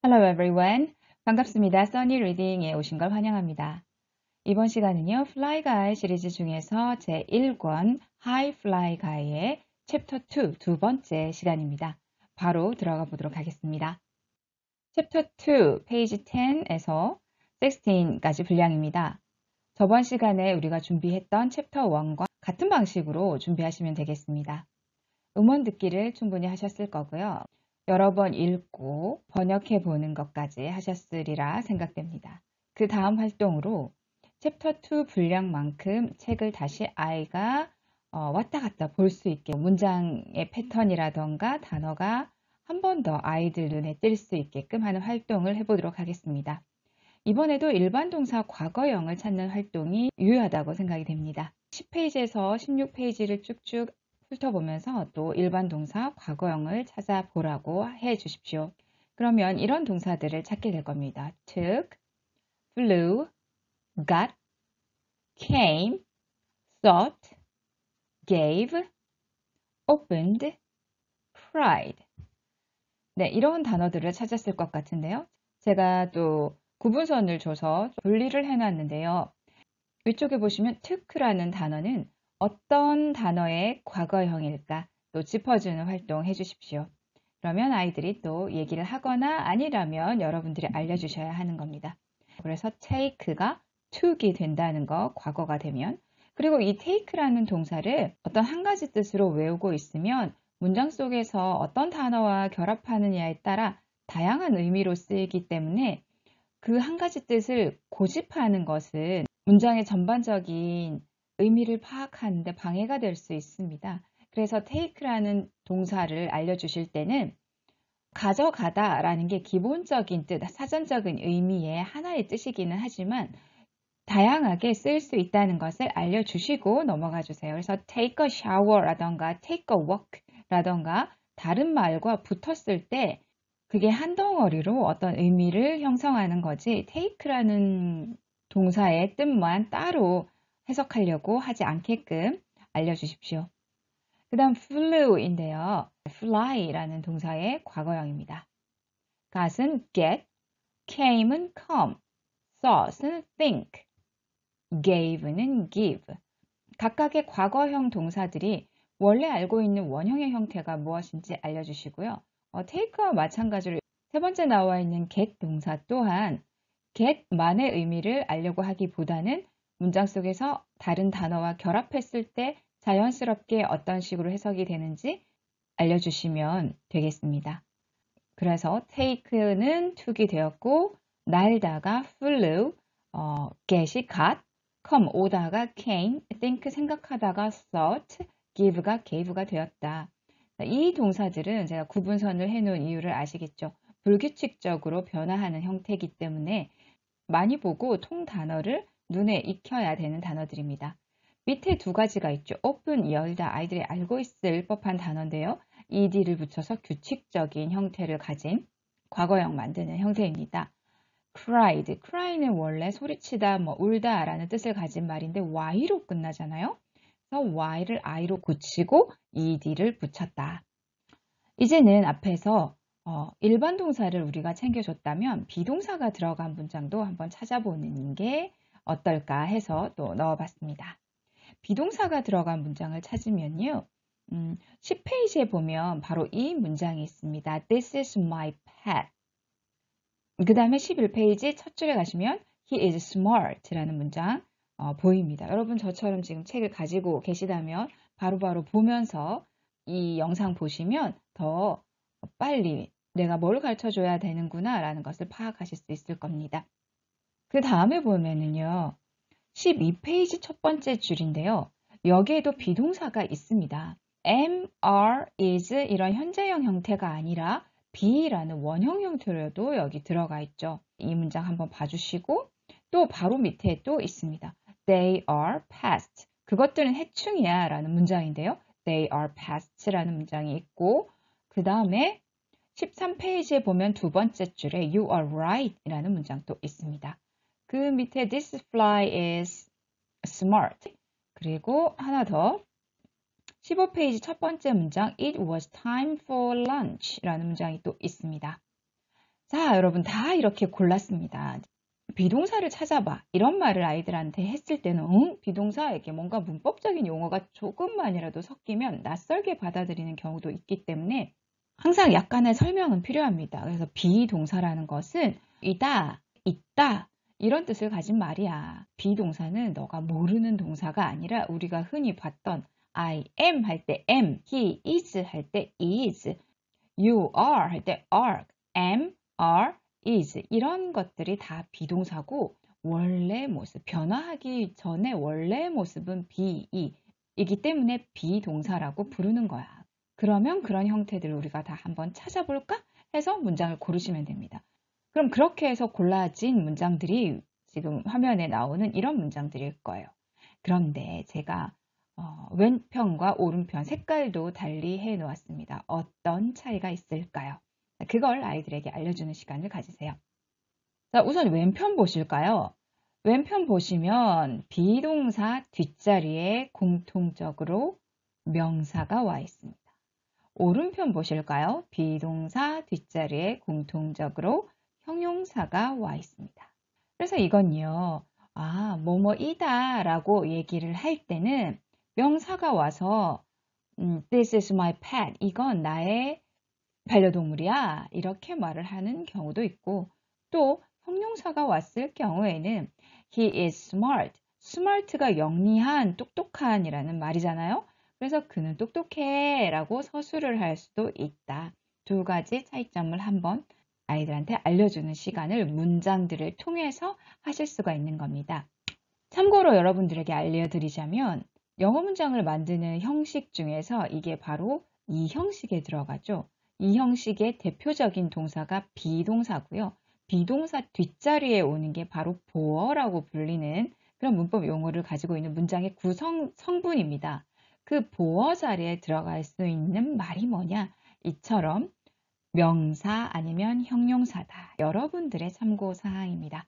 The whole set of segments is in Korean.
Hello everyone. 반갑습니다. 써니 리딩에 오신 걸 환영합니다. 이번 시간은요, Fly Guy 시리즈 중에서 제1권 High Fly Guy의 챕터 2, 두 번째 시간입니다. 바로 들어가 보도록 하겠습니다. 챕터 2, 페이지 10에서 16까지 분량입니다. 저번 시간에 우리가 준비했던 챕터 1과 같은 방식으로 준비하시면 되겠습니다. 음원 듣기를 충분히 하셨을 거고요. 여러 번 읽고 번역해 보는 것까지 하셨으리라 생각됩니다. 그 다음 활동으로 챕터 2 분량만큼 책을 다시 아이가 왔다 갔다 볼 수 있게 문장의 패턴이라던가 단어가 한 번 더 아이들 눈에 띌 수 있게끔 하는 활동을 해보도록 하겠습니다. 이번에도 일반 동사 과거형을 찾는 활동이 유효하다고 생각이 됩니다. 10페이지에서 16페이지를 쭉쭉 훑어보면서 또 일반 동사 과거형을 찾아보라고 해 주십시오. 그러면 이런 동사들을 찾게 될 겁니다. took, flew, got, came, thought, gave, opened, cried. 네, 이런 단어들을 찾았을 것 같은데요. 제가 또 구분선을 줘서 분리를 해놨는데요. 위쪽에 보시면 took라는 단어는 어떤 단어의 과거형일까 또 짚어주는 활동 해주십시오. 그러면 아이들이 또 얘기를 하거나 아니라면 여러분들이 알려주셔야 하는 겁니다. 그래서 take가 took이 된다는 거 과거가 되면, 그리고 이 take라는 동사를 어떤 한 가지 뜻으로 외우고 있으면 문장 속에서 어떤 단어와 결합하느냐에 따라 다양한 의미로 쓰이기 때문에 그 한 가지 뜻을 고집하는 것은 문장의 전반적인 의미를 파악하는 데 방해가 될 수 있습니다. 그래서 take라는 동사를 알려주실 때는 가져가다 라는 게 기본적인 뜻, 사전적인 의미의 하나의 뜻이기는 하지만 다양하게 쓸 수 있다는 것을 알려주시고 넘어가 주세요. 그래서 take a shower 라던가 take a walk 라던가 다른 말과 붙었을 때 그게 한 덩어리로 어떤 의미를 형성하는 거지 take라는 동사의 뜻만 따로 해석하려고 하지 않게끔 알려주십시오. 그 다음 flew인데요. fly라는 동사의 과거형입니다. got은 get, came은 come, thought은 think, gave는 give. 각각의 과거형 동사들이 원래 알고 있는 원형의 형태가 무엇인지 알려주시고요. take와 마찬가지로 세 번째 나와 있는 get 동사 또한 get만의 의미를 알려고 하기보다는 문장 속에서 다른 단어와 결합했을 때 자연스럽게 어떤 식으로 해석이 되는지 알려주시면 되겠습니다. 그래서 take는 took이 되었고 날다가 flew, get이 got, come 오다가 came, think 생각하다가 thought, give가 gave가 되었다. 이 동사들은 제가 구분선을 해놓은 이유를 아시겠죠? 불규칙적으로 변화하는 형태이기 때문에 많이 보고 통 단어를 눈에 익혀야 되는 단어들입니다. 밑에 두 가지가 있죠. open, 열다, 아이들이 알고 있을 법한 단어인데요. ed를 붙여서 규칙적인 형태를 가진 과거형 만드는 형태입니다. cried, cry는 원래 소리치다, 울다 라는 뜻을 가진 말인데 y로 끝나잖아요. 그래서 y를 i로 고치고 ed를 붙였다. 이제는 앞에서 일반 동사를 우리가 챙겨줬다면 비동사가 들어간 문장도 한번 찾아보는 게 어떨까 해서 또 넣어봤습니다. 비동사가 들어간 문장을 찾으면요. 10페이지에 보면 바로 이 문장이 있습니다. This is my pet. 그 다음에 11페이지 첫 줄에 가시면 He is smart 라는 문장 보입니다. 여러분 저처럼 지금 책을 가지고 계시다면 바로바로 보면서 이 영상 보시면 더 빨리 내가 뭘 가르쳐 줘야 되는구나 라는 것을 파악하실 수 있을 겁니다. 그 다음에 보면은요. 12페이지 첫 번째 줄인데요. 여기에도 비동사가 있습니다. am, are, is 이런 현재형 형태가 아니라 be라는 원형 형태로도 여기 들어가 있죠. 이 문장 한번 봐주시고 또 바로 밑에 또 있습니다. They are past. 그것들은 해충이야 라는 문장인데요. They are past라는 문장이 있고 그 다음에 13페이지에 보면 두 번째 줄에 You are right 라는 문장도 있습니다. 그 밑에 This fly is smart. 그리고 하나 더 15페이지 첫 번째 문장 It was time for lunch 라는 문장이 또 있습니다. 자, 여러분 다 이렇게 골랐습니다. 비동사를 찾아봐. 이런 말을 아이들한테 했을 때는 비동사에게 뭔가 문법적인 용어가 조금만이라도 섞이면 낯설게 받아들이는 경우도 있기 때문에 항상 약간의 설명은 필요합니다. 그래서 비동사라는 것은 이다, 있다 이런 뜻을 가진 말이야. 비동사는 너가 모르는 동사가 아니라 우리가 흔히 봤던 I am 할 때 am, he is 할 때 is, you are 할 때 are, am, are, is 이런 것들이 다 비동사고 원래 모습, 변화하기 전에 원래 모습은 be이기 때문에 비동사라고 부르는 거야. 그러면 그런 형태들을 우리가 다 한번 찾아볼까 해서 문장을 고르시면 됩니다. 그럼 그렇게 해서 골라진 문장들이 지금 화면에 나오는 이런 문장들일 거예요. 그런데 제가 왼편과 오른편 색깔도 달리 해 놓았습니다. 어떤 차이가 있을까요? 그걸 아이들에게 알려주는 시간을 가지세요. 자, 우선 왼편 보실까요? 왼편 보시면 비동사 뒷자리에 공통적으로 명사가 와 있습니다. 오른편 보실까요? 비동사 뒷자리에 공통적으로 형용사가 와 있습니다. 그래서 이건요, 뭐뭐이다 라고 얘기를 할 때는 명사가 와서 This is my pet. 이건 나의 반려동물이야. 이렇게 말을 하는 경우도 있고 또 형용사가 왔을 경우에는 He is smart. smart가 영리한, 똑똑한 이라는 말이잖아요. 그래서 그는 똑똑해 라고 서술을 할 수도 있다. 두 가지 차이점을 한번 아이들한테 알려주는 시간을 문장들을 통해서 하실 수가 있는 겁니다. 참고로 여러분들에게 알려드리자면 영어 문장을 만드는 형식 중에서 이게 바로 이 형식에 들어가죠. 이 형식의 대표적인 동사가 비동사고요. 비동사 뒷자리에 오는 게 바로 보어라고 불리는 그런 문법 용어를 가지고 있는 문장의 성분입니다. 그 보어 자리에 들어갈 수 있는 말이 뭐냐? 이처럼 명사 아니면 형용사다. 여러분들의 참고사항입니다.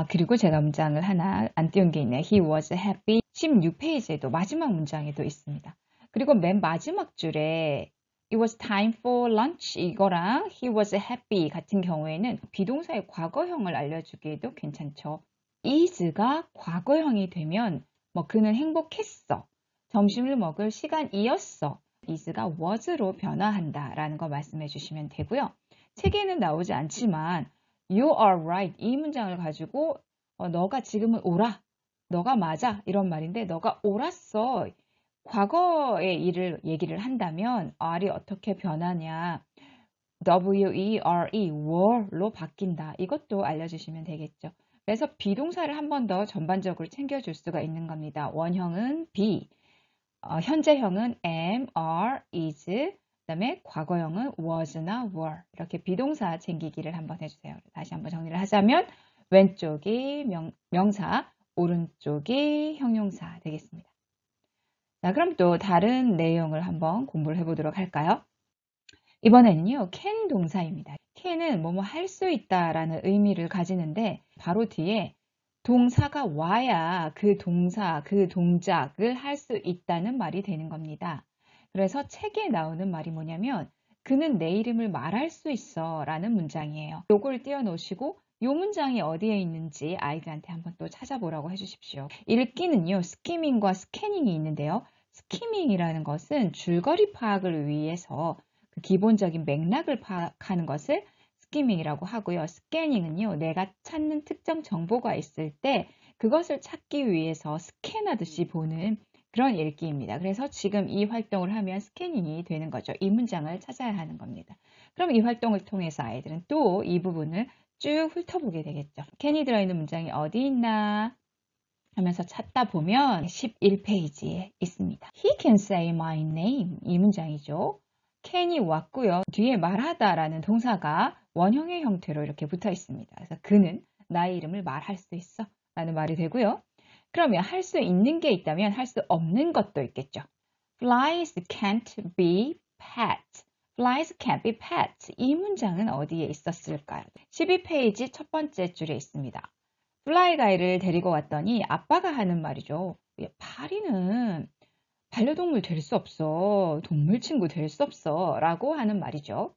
그리고 제가 문장을 하나 안 띄운 게 있네요. He was happy. 16페이지에도 마지막 문장에도 있습니다. 그리고 맨 마지막 줄에 It was time for lunch 이거랑 He was happy 같은 경우에는 비동사의 과거형을 알려주기에도 괜찮죠. is가 과거형이 되면 그는 행복했어. 점심을 먹을 시간이었어. is가 was로 변화한다 라는 거 말씀해 주시면 되고요. 책에는 나오지 않지만 You are right. 이 문장을 가지고 너가 지금은 옳아. 너가 맞아. 이런 말인데 너가 옳았어. 과거의 일을 얘기를 한다면 R이 어떻게 변하냐. W-E-R-E, were로 바뀐다. 이것도 알려주시면 되겠죠. 그래서 비동사를 한 번 더 전반적으로 챙겨줄 수가 있는 겁니다. 원형은 be, 현재형은 am, are, is, 그 다음에 과거형은 was나 were 이렇게 비동사 챙기기를 한번 해주세요. 다시 한번 정리를 하자면 왼쪽이 명사, 오른쪽이 형용사 되겠습니다. 자, 그럼 또 다른 내용을 한번 공부를 해보도록 할까요? 이번에는요, can 동사입니다. can은 뭐뭐 할 수 있다라는 의미를 가지는데 바로 뒤에 동사가 와야 그 동사, 그 동작을 할 수 있다는 말이 되는 겁니다. 그래서 책에 나오는 말이 뭐냐면 그는 내 이름을 말할 수 있어 라는 문장이에요. 요걸 띄워놓으시고 이 문장이 어디에 있는지 아이들한테 한번 또 찾아보라고 해주십시오. 읽기는요, 스키밍과 스캐닝이 있는데요. 스키밍이라는 것은 줄거리 파악을 위해서 그 기본적인 맥락을 파악하는 것을 스키밍이라고 하고요. 스캐닝은요, 내가 찾는 특정 정보가 있을 때 그것을 찾기 위해서 스캔하듯이 보는 그런 읽기입니다. 그래서 지금 이 활동을 하면 스캐닝이 되는 거죠. 이 문장을 찾아야 하는 겁니다. 그럼 이 활동을 통해서 아이들은 또 이 부분을 쭉 훑어보게 되겠죠. can이 들어있는 문장이 어디 있나 하면서 찾다 보면 11페이지에 있습니다. He can say my name. 이 문장이죠. can이 왔고요. 뒤에 말하다라는 동사가 원형의 형태로 이렇게 붙어 있습니다. 그래서 그는 나의 이름을 말할 수 있어 라는 말이 되고요. 그러면 할 수 있는 게 있다면 할 수 없는 것도 있겠죠. Flies can't be pet. Flies can't be pet. 이 문장은 어디에 있었을까요? 12페이지 첫 번째 줄에 있습니다. 플라이가이를 데리고 왔더니 아빠가 하는 말이죠. 파리는 반려동물 될 수 없어. 동물 친구 될 수 없어. 라고 하는 말이죠.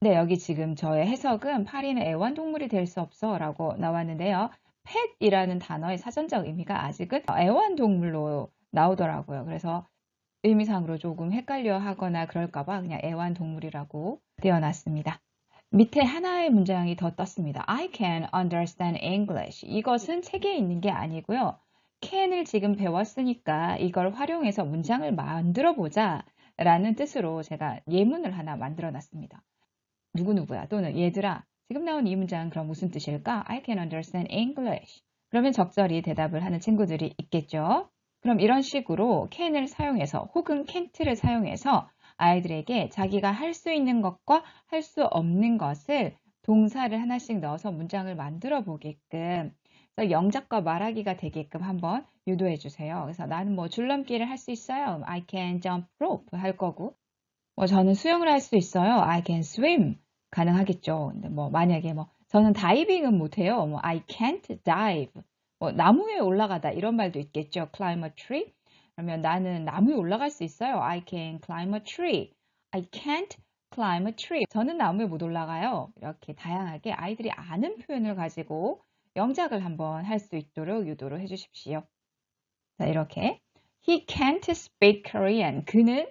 네, 여기 지금 저의 해석은 파리는 애완동물이 될 수 없어 라고 나왔는데요. pet이라는 단어의 사전적 의미가 아직은 애완동물로 나오더라고요. 그래서 의미상으로 조금 헷갈려 하거나 그럴까봐 그냥 애완동물이라고 띄어놨습니다. 밑에 하나의 문장이 더 떴습니다. I can understand English. 이것은 책에 있는 게 아니고요. can을 지금 배웠으니까 이걸 활용해서 문장을 만들어 보자 라는 뜻으로 제가 예문을 하나 만들어 놨습니다. 누구누구야 또는 얘들아 지금 나온 이 문장은 그럼 무슨 뜻일까? I can understand English. 그러면 적절히 대답을 하는 친구들이 있겠죠. 그럼 이런 식으로 can을 사용해서 혹은 can't를 사용해서 아이들에게 자기가 할 수 있는 것과 할 수 없는 것을 동사를 하나씩 넣어서 문장을 만들어 보게끔 그래서 영작과 말하기가 되게끔 한번 유도해 주세요. 그래서 나는 뭐 줄넘기를 할 수 있어요. I can jump rope 할 거고 저는 수영을 할 수 있어요. I can swim. 가능하겠죠. 근데 만약에 저는 다이빙은 못해요. I can't dive. 나무 위에 올라가다 이런 말도 있겠죠. climb a tree. 그러면 나는 나무 위에 올라갈 수 있어요. I can climb a tree. I can't climb a tree. 저는 나무 위에 못 올라가요. 이렇게 다양하게 아이들이 아는 표현을 가지고 영작을 한번 할 수 있도록 유도를 해주십시오. 자, 이렇게 He can't speak Korean. 그는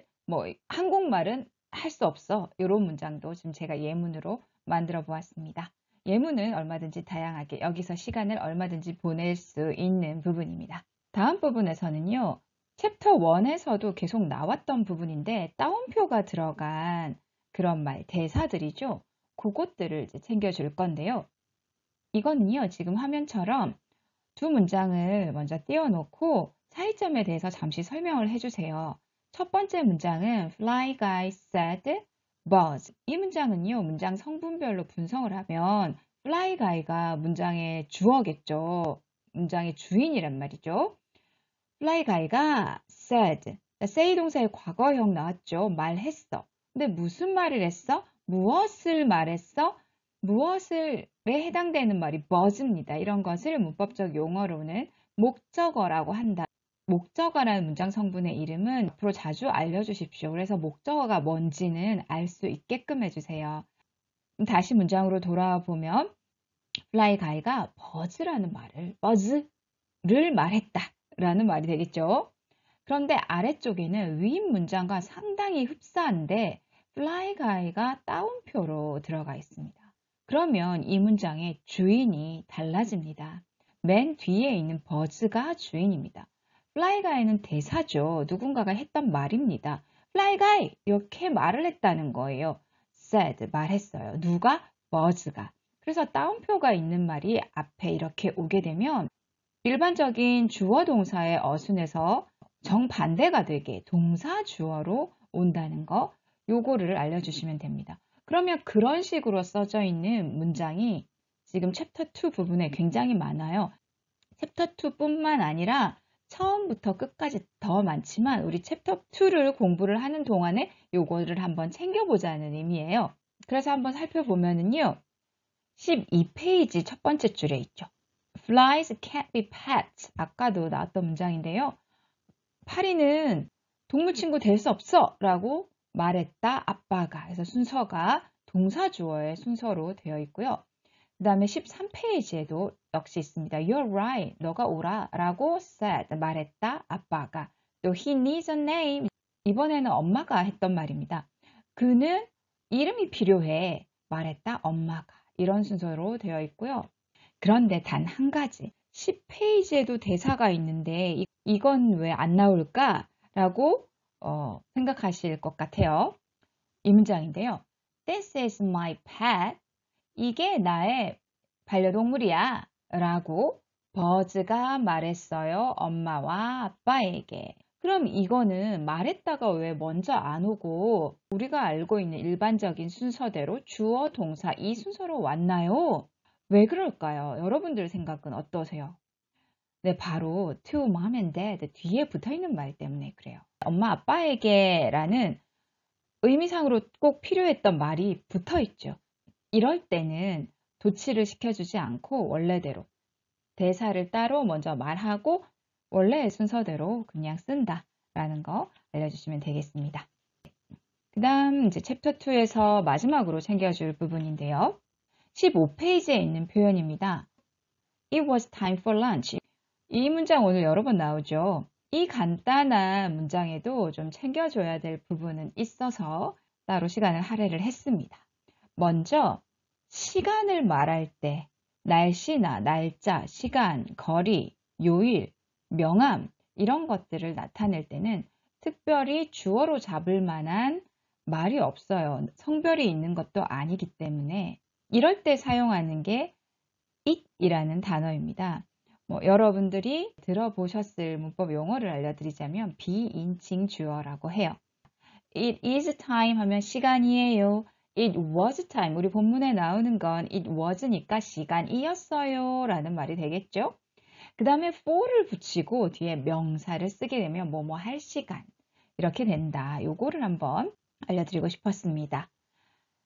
한국말은 할 수 없어. 이런 문장도 지금 제가 예문으로 만들어 보았습니다. 예문은 얼마든지 다양하게 여기서 시간을 얼마든지 보낼 수 있는 부분입니다. 다음 부분에서는요. 챕터 1에서도 계속 나왔던 부분인데 따옴표가 들어간 그런 말, 대사들이죠. 그것들을 이제 챙겨줄 건데요. 이거는요. 지금 화면처럼 두 문장을 먼저 띄워놓고 차이점에 대해서 잠시 설명을 해주세요. 첫 번째 문장은 Fly Guy said Buzz. 이 문장은요, 문장 성분별로 분석을 하면 Fly Guy가 문장의 주어겠죠. 문장의 주인이란 말이죠. Fly Guy가 said. say 동사의 과거형 나왔죠. 말했어. 근데 무슨 말을 했어? 무엇을 말했어? 무엇을에 해당되는 말이 buzz입니다. 이런 것을 문법적 용어로는 목적어라고 한다. 목적어라는 문장 성분의 이름은 앞으로 자주 알려주십시오. 그래서 목적어가 뭔지는 알 수 있게끔 해주세요. 다시 문장으로 돌아와 보면 fly guy가 buzz를 말했다 라는 말이 되겠죠. 그런데 아래쪽에는 위 문장과 상당히 흡사한데 fly guy가 따옴표로 들어가 있습니다. 그러면 이 문장의 주인이 달라집니다. 맨 뒤에 있는 buzz가 주인입니다. fly guy는 대사죠. 누군가가 했던 말입니다. fly guy 이렇게 말을 했다는 거예요. said 말했어요. 누가? buzz가. 그래서 따옴표가 있는 말이 앞에 이렇게 오게 되면 일반적인 주어 동사의 어순에서 정반대가 되게 동사 주어로 온다는 거 요거를 알려주시면 됩니다. 그러면 그런 식으로 써져 있는 문장이 지금 챕터 2 부분에 굉장히 많아요. 챕터 2뿐만 아니라 처음부터 끝까지 더 많지만 우리 챕터 2를 공부를 하는 동안에 요거를 한번 챙겨보자는 의미예요. 그래서 한번 살펴보면은요. 12페이지 첫 번째 줄에 있죠. Flies can't be pets. 아까도 나왔던 문장인데요. 파리는 동물 친구 될 수 없어 라고 말했다 아빠가. 그래서 순서가 동사 주어의 순서로 되어 있고요. 그 다음에 13페이지에도 역시 있습니다. You're right. 너가 오라 라고 said. 말했다 아빠가. 또 he needs a name. 이번에는 엄마가 했던 말입니다. 그는 이름이 필요해. 말했다 엄마가. 이런 순서로 되어 있고요. 그런데 단 한 가지. 10페이지에도 대사가 있는데 이건 왜 안 나올까? 라고 생각하실 것 같아요. 이 문장인데요. This is my pet. 이게 나의 반려동물이야. 라고 버즈가 말했어요. 엄마와 아빠에게. 그럼 이거는 말했다가 왜 먼저 안 오고 우리가 알고 있는 일반적인 순서대로 주어, 동사 이 순서로 왔나요? 왜 그럴까요? 여러분들 생각은 어떠세요? 네, 바로 to mom and dad 뒤에 붙어있는 말 때문에 그래요. 엄마 아빠에게 라는 의미상으로 꼭 필요했던 말이 붙어있죠. 이럴 때는 도치를 시켜주지 않고 원래대로 대사를 따로 먼저 말하고 원래의 순서대로 그냥 쓴다 라는 거 알려주시면 되겠습니다. 그 다음 이제 챕터 2에서 마지막으로 챙겨줄 부분인데요. 15페이지에 있는 표현입니다. It was time for lunch. 이 문장 오늘 여러 번 나오죠. 이 간단한 문장에도 좀 챙겨줘야 될 부분은 있어서 따로 시간을 할애를 했습니다. 먼저 시간을 말할 때 날씨나 날짜, 시간, 거리, 요일, 명암 이런 것들을 나타낼 때는 특별히 주어로 잡을 만한 말이 없어요. 성별이 있는 것도 아니기 때문에 이럴 때 사용하는 게 it이라는 단어입니다. 여러분들이 들어보셨을 문법 용어를 알려드리자면 비인칭 주어라고 해요. It is time 하면 시간이에요. It was time. 우리 본문에 나오는 건 it was니까 시간이었어요 라는 말이 되겠죠. 그 다음에 for를 붙이고 뒤에 명사를 쓰게 되면 뭐뭐 할 시간 이렇게 된다. 요거를 한번 알려드리고 싶었습니다.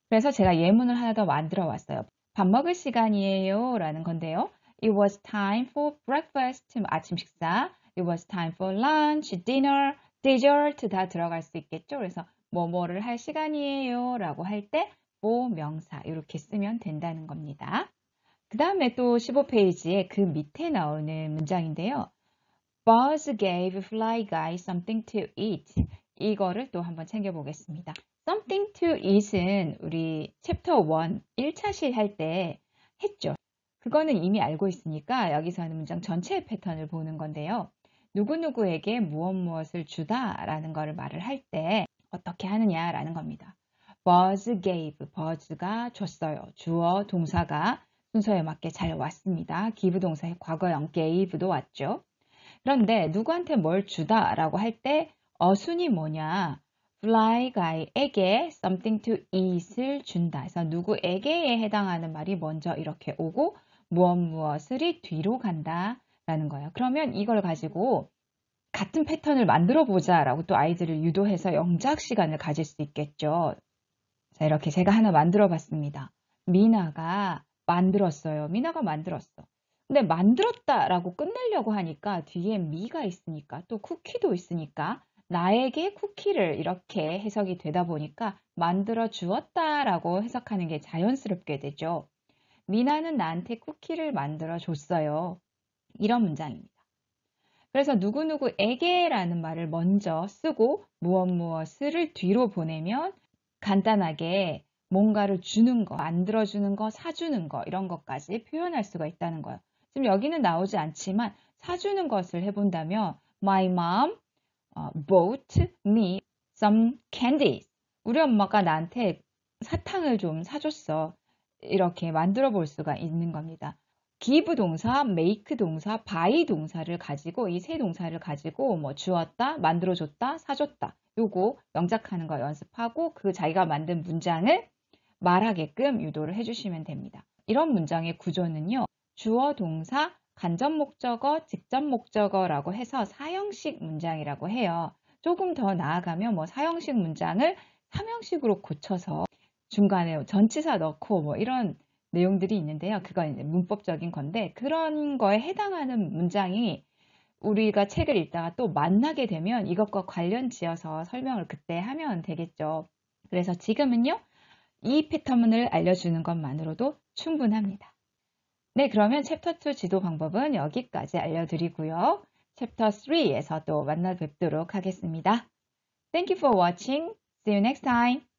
그래서 제가 예문을 하나 더 만들어 왔어요. 밥 먹을 시간이에요 라는 건데요. It was time for breakfast, 아침 식사. It was time for lunch, dinner, dessert 다 들어갈 수 있겠죠. 그래서 뭐뭐를 할 시간이에요 라고 할 때 for 명사 이렇게 쓰면 된다는 겁니다. 그 다음에 또 15페이지에 그 밑에 나오는 문장인데요. Buzz gave Fly Guy something to eat. 이거를 또 한번 챙겨보겠습니다. Something to eat은 우리 챕터 1, 1차실 할 때 했죠. 그거는 이미 알고 있으니까 여기서 하는 문장 전체의 패턴을 보는 건데요. 누구누구에게 무엇을 주다라는 거를 말을 할 때 어떻게 하느냐라는 겁니다. Buzz gave, Buzz가 줬어요. 주어, 동사가 순서에 맞게 잘 왔습니다. give 동사의 과거형 gave도 왔죠. 그런데 누구한테 뭘 주다라고 할 때 어순이 뭐냐? Fly Guy에게 something to eat을 준다. 그래서 누구에게에 해당하는 말이 먼저 이렇게 오고 무엇을이 뒤로 간다 라는 거예요. 그러면 이걸 가지고 같은 패턴을 만들어 보자 라고 또 아이들을 유도해서 영작 시간을 가질 수 있겠죠. 자, 이렇게 제가 하나 만들어 봤습니다. 미나가 만들었어요. 미나가 만들었어. 근데 만들었다 라고 끝내려고 하니까 뒤에 미가 있으니까 또 쿠키도 있으니까 나에게 쿠키를 이렇게 해석이 되다 보니까 만들어 주었다 라고 해석하는 게 자연스럽게 되죠. 미나는 나한테 쿠키를 만들어 줬어요. 이런 문장입니다. 그래서 누구누구에게 라는 말을 먼저 쓰고 무엇을 뒤로 보내면 간단하게 뭔가를 주는 거, 만들어주는 거, 사주는 거 이런 것까지 표현할 수가 있다는 거예요. 지금 여기는 나오지 않지만 사주는 것을 해본다면 My mom bought me some candies. 우리 엄마가 나한테 사탕을 좀 사줬어. 이렇게 만들어 볼 수가 있는 겁니다. give 동사, make 동사, buy 동사를 가지고 이 세 동사를 가지고 뭐 주었다, 만들어줬다, 사줬다. 요거 영작하는 거 연습하고 그 자기가 만든 문장을 말하게끔 유도를 해주시면 됩니다. 이런 문장의 구조는요. 주어, 동사, 간접 목적어, 직접 목적어라고 해서 사형식 문장이라고 해요. 조금 더 나아가면 뭐 사형식 문장을 삼형식으로 고쳐서 중간에 전치사 넣고 뭐 이런 내용들이 있는데요. 그건 이제 문법적인 건데 그런 거에 해당하는 문장이 우리가 책을 읽다가 또 만나게 되면 이것과 관련 지어서 설명을 그때 하면 되겠죠. 그래서 지금은요. 이 패턴을 알려주는 것만으로도 충분합니다. 네, 그러면 챕터 2 지도 방법은 여기까지 알려드리고요. 챕터 3에서 또 만나 뵙도록 하겠습니다. Thank you for watching. See you next time.